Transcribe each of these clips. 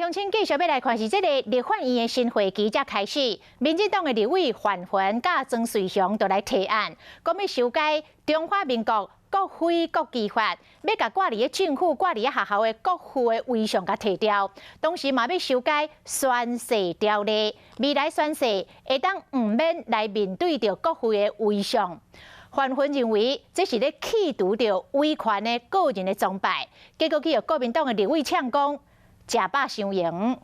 乡亲继续要来看是这个立法院的新会期才开始，民进党的立委范云甲曾瑞雄就来提案，讲要修改《中华民国国徽国旗法》，要甲挂伫政府、挂伫学校的国父的威相甲摕掉，同时嘛要修改宣誓条例，未来宣誓会当唔免来面对着国父的威相。 范云认为这是咧企图着威权的个人的崇拜，结果去由国民党的立委呛讲，食饱伤赢。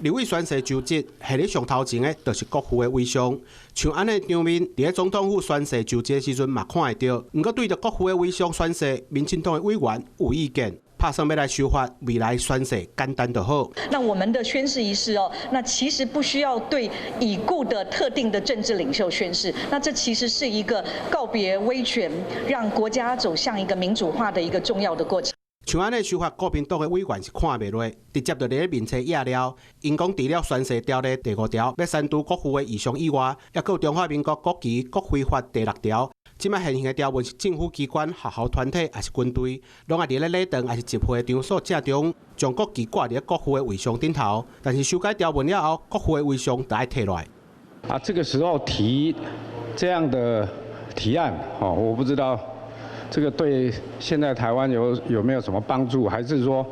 立委宣誓就职，下咧上头前的，就是国父的威相。像安尼场面，伫咧总统府宣誓就职的时阵嘛看会到。不过对着国父的威相宣誓，民进党的委员有意见。 拍算要来修法，未来宣誓简单就好。那我们的宣誓仪式哦，那其实不需要对已故的特定的政治领袖宣誓，那这其实是一个告别威权，让国家走向一个民主化的一个重要的过程。 像安尼修法，国民党的委员是看袂落，直接就咧面册压了。因讲除了宣誓条例第5条要删除国父的意向以外，也有中华民国国旗国徽法第6条。 即摆现行的条文是政府机关、学校团体还是军队，拢也伫咧礼堂还是集会场所正中，将国旗挂伫国父的遗像顶头。但是修改条文了后，国父的遗像就要摕落来。这个时候提这样的提案，我不知道这个对现在台湾有没有什么帮助，还是说，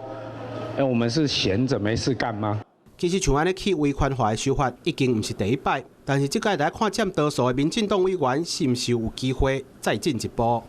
我们是闲着没事干吗？ 其实像安尼去威权化的修法已经唔是第一摆，但是即届来看占多数的民进党委员是毋是有机会再进一步？